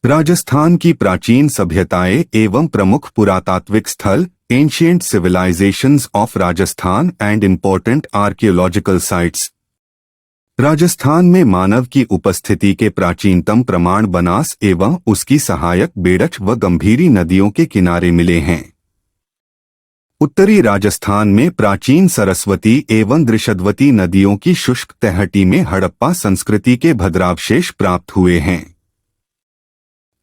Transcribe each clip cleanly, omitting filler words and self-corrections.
राजस्थान की प्राचीन सभ्यताएं एवं प्रमुख पुरातात्विक स्थल, ancient civilisations of Rajasthan and important archaeological sites. Rajasthan में मानव की उपस्थिति के प्राचीनतम प्रमाण बनास एवं उसकी सहायक बेड़च व गंभीरी नदियों के किनारे मिले हैं। उत्तरी राजस्थान में प्राचीन सरस्वती एवं दृशद्वती नदियों की शुष्क तहटी में हड़प्पा संस्कृति के भद्रावशेष प्राप्त हुए हैं।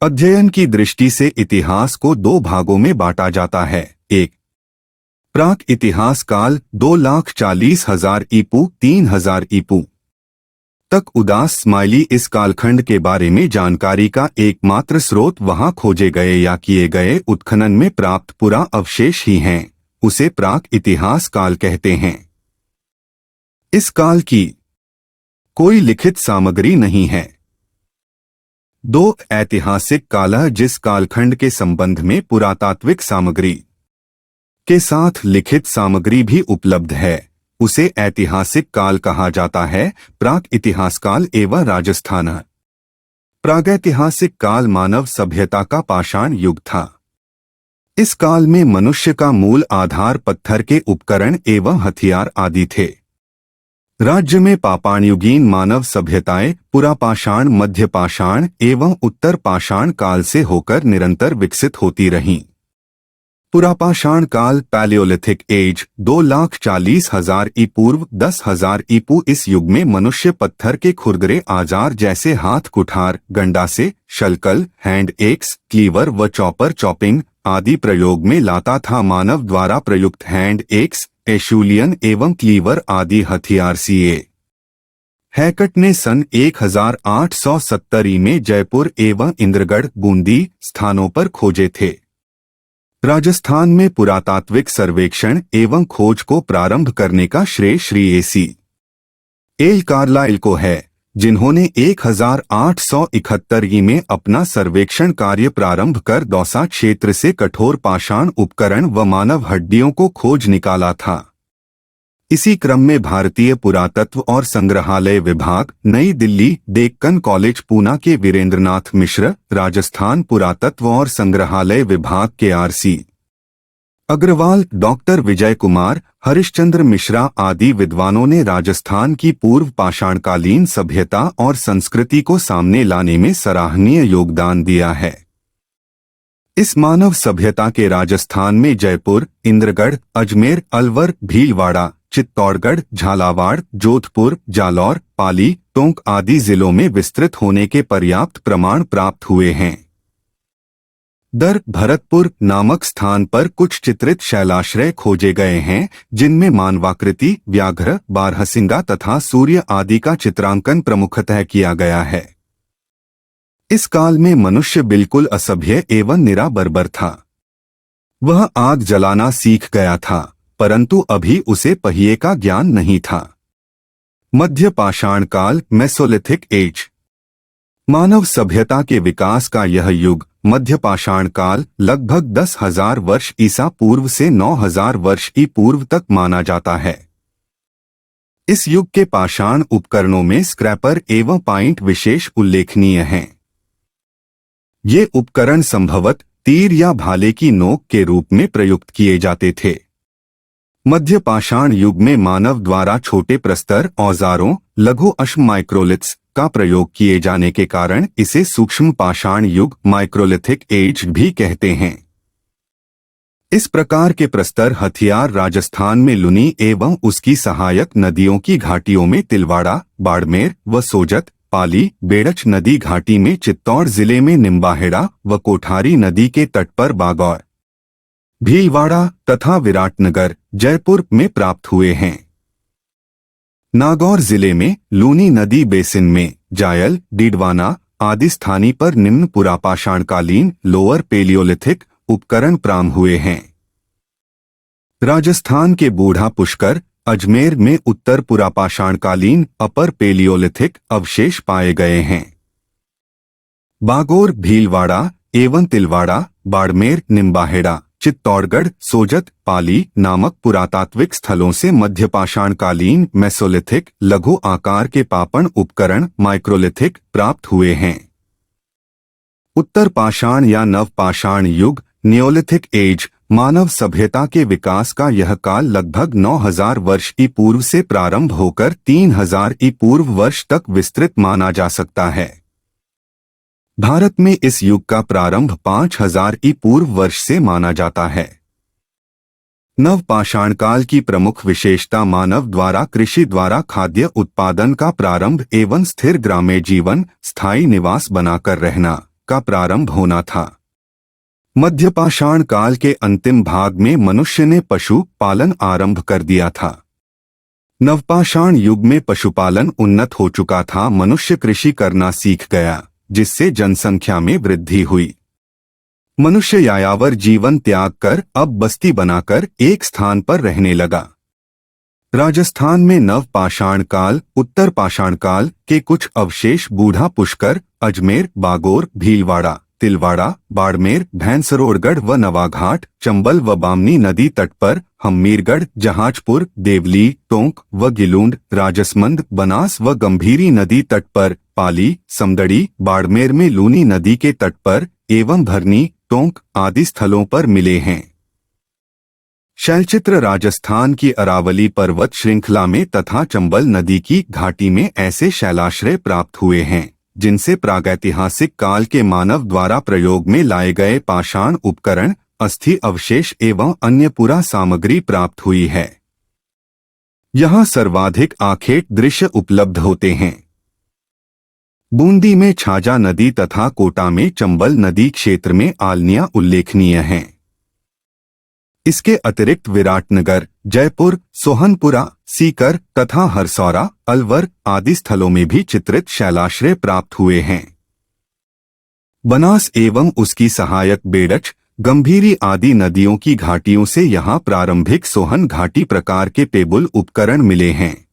अध्ययन की दृष्टि से इतिहास को दो भागों में बांटा जाता है। एक, प्राक इतिहास काल 2,40,000 ईपू 3,000 ईपू तक उदास स्माइली। इस कालखंड के बारे में जानकारी का एकमात्र स्रोत वहां खोजे गए या किए गए उत्खनन में प्राप्त पुरा अवशेष ही हैं। उसे प्राक इतिहास काल कहते हैं। इस काल की कोई लिखित सामग्री नहीं है। दो, ऐतिहासिक काल, जिस कालखंड के संबंध में पुरातात्विक सामग्री के साथ लिखित सामग्री भी उपलब्ध है, उसे ऐतिहासिक काल कहा जाता है। प्राक इतिहास काल एवं राजस्थान। प्रागैतिहासिक काल मानव सभ्यता का पाषाण युग था। इस काल में मनुष्य का मूल आधार पत्थर के उपकरण एवं हथियार आदि थे। राज्य में पाषाणयुगीन मानव सभ्यताएं पुरापाषाण, मध्य पाषाण एवं उत्तर पाषाण काल से होकर निरंतर विकसित होती रहीं। पुरापाषाण काल, पैलियोलिथिक एज, 2,40,000 ई पूर्व 10,000 ई पू। इस युग में मनुष्य पत्थर के खुरदरे औजार जैसे हाथ कुठार, गंडासे, शलकल, हैंड एक्स, क्लीवर व चॉपर चॉपिंग आदि प्रयोग में लाता था। मानव द्वारा प्रयुक्त हैंड एक्स, एशुलियन एवं क्लीवर आदि हथियार सीए हैकट ने सन 1870 में जयपुर एवं इंद्रगढ़, बूंदी स्थानों पर खोजे थे। राजस्थान में पुरातात्विक सर्वेक्षण एवं खोज को प्रारंभ करने का श्रेय श्री ए.सी. एल कार्लाइल को है, जिन्होंने 1871 में अपना सर्वेक्षण कार्य प्रारंभ कर दौसा क्षेत्र से कठोर पाषाण उपकरण व मानव हड्डियों को खोज निकाला था। इसी क्रम में भारतीय पुरातत्व और संग्रहालय विभाग, नई दिल्ली, डेक्कन कॉलेज पूना के वीरेंद्रनाथ मिश्र, राजस्थान पुरातत्व और संग्रहालय विभाग के आर.सी. अग्रवाल, डॉक्टर विजय कुमार, हरिश्चंद्र मिश्रा आदि विद्वानों ने राजस्थान की पूर्व पाषाणकालीन सभ्यता और संस्कृति को सामने लाने में सराहनीय योगदान दिया है। इस मानव सभ्यता के राजस्थान में जयपुर, इंद्रगढ़, अजमेर, अलवर, भीलवाड़ा, चित्तौड़गढ़, झालावाड़, जोधपुर, जालौर, पाली, टोंक आदि जिलों में विस्तृत होने के पर्याप्त प्रमाण प्राप्त हुए हैं। भरतपुर नामक स्थान पर कुछ चित्रित शैलाश्रय खोजे गए हैं, जिनमें मानवाकृति, व्याघ्र, बारहसिंगा तथा सूर्य आदि का चित्रांकन प्रमुखतः किया गया है। इस काल में मनुष्य बिल्कुल असभ्य एवं निरा बर्बर था। वह आग जलाना सीख गया था, परंतु अभी उसे पहिए का ज्ञान नहीं था। मध्य पाषाण काल, मेसोलिथिक एज। मानव सभ्यता के विकास का यह युग मध्य पाषाण काल लगभग 10,000 वर्ष ईसा पूर्व से 9,000 वर्ष ई पूर्व तक माना जाता है। इस युग के पाषाण उपकरणों में स्क्रैपर एवं पाइंट विशेष उल्लेखनीय हैं। ये उपकरण संभवत तीर या भाले की नोक के रूप में प्रयुक्त किए जाते थे। मध्य पाषाण युग में मानव द्वारा छोटे प्रस्तर औजारों, लघु अश्म माइक्रोलिथ्स का प्रयोग किए जाने के कारण इसे सूक्ष्म पाषाण युग, माइक्रोलिथिक एज भी कहते हैं। इस प्रकार के प्रस्तर हथियार राजस्थान में लुनी एवं उसकी सहायक नदियों की घाटियों में तिलवाड़ा, बाड़मेर व सोजत, पाली, बेड़च नदी घाटी में चित्तौड़ जिले में निम्बाहेड़ा व कोठारी नदी के तट पर बागौर, भीलवाड़ा तथा विराटनगर, जयपुर में प्राप्त हुए हैं। नागौर जिले में लूनी नदी बेसिन में जायल, डीडवाना आदि स्थानी पर निम्न पुरापाषाणकालीन लोअर पेलियोलिथिक उपकरण प्राप्त हुए हैं। राजस्थान के बूढ़ा पुष्कर, अजमेर में उत्तर पुरापाषाणकालीन अपर पेलियोलिथिक अवशेष पाए गए हैं। बागौर, भीलवाड़ा एवं तिलवाड़ा, बाड़मेर, निम्बाहेड़ा, चित्तौड़गढ़, सोजत, पाली नामक पुरातात्विक स्थलों से मध्य पाषाणकालीन मेसोलिथिक लघु आकार के पापण उपकरण माइक्रोलिथिक प्राप्त हुए हैं। उत्तर पाषाण या नव पाषाण युग, नियोलिथिक एज, मानव सभ्यता के विकास का यह काल लगभग 9000 वर्ष ई पूर्व से प्रारंभ होकर 3000 ई पूर्व वर्ष तक विस्तृत माना जा सकता है। भारत में इस युग का प्रारंभ 5000 ई पूर्व वर्ष से माना जाता है। नव पाषाण काल की प्रमुख विशेषता मानव द्वारा कृषि द्वारा खाद्य उत्पादन का प्रारंभ एवं स्थिर ग्रामीण जीवन, स्थायी निवास बनाकर रहना का प्रारंभ होना था। मध्य पाषाण काल के अंतिम भाग में मनुष्य ने पशु पालन आरंभ कर दिया था। नवपाषाण युग में पशुपालन उन्नत हो चुका था। मनुष्य कृषि करना सीख गया, जिससे जनसंख्या में वृद्धि हुई। मनुष्य यायावर जीवन त्याग कर अब बस्ती बनाकर एक स्थान पर रहने लगा। राजस्थान में नव पाषाण काल, उत्तर पाषाण काल के कुछ अवशेष बूढ़ा पुष्कर, अजमेर, बागोर, भीलवाड़ा, तिलवाड़ा, बाड़मेर, भैंसरोड़गढ़ व नवाघाट, चंबल व बामनी नदी तट पर, हमीरगढ़, जहाजपुर, देवली, टोंक व गिलूंड, राजसमंद, बनास व गंभीरी नदी तट पर, पाली, समदड़ी, बाड़मेर में लूनी नदी के तट पर एवं भरनी, टोंक आदि स्थलों पर मिले हैं। शैलचित्र राजस्थान की अरावली पर्वत श्रृंखला में तथा चंबल नदी की घाटी में ऐसे शैलाश्रय प्राप्त हुए हैं, जिनसे प्रागैतिहासिक काल के मानव द्वारा प्रयोग में लाए गए पाषाण उपकरण, अस्थि अवशेष एवं अन्य पुरा सामग्री प्राप्त हुई है। यहाँ सर्वाधिक आखेट दृश्य उपलब्ध होते हैं। बूंदी में छाजा नदी तथा कोटा में चंबल नदी क्षेत्र में आलनियां उल्लेखनीय हैं। इसके अतिरिक्त विराटनगर, जयपुर, सोहनपुरा, सीकर तथा हरसौरा, अलवर आदि स्थलों में भी चित्रित शैलाश्रय प्राप्त हुए हैं। बनास एवं उसकी सहायक बेड़च, गंभीरी आदि नदियों की घाटियों से यहाँ प्रारंभिक सोहन घाटी प्रकार के पेबुल उपकरण मिले हैं।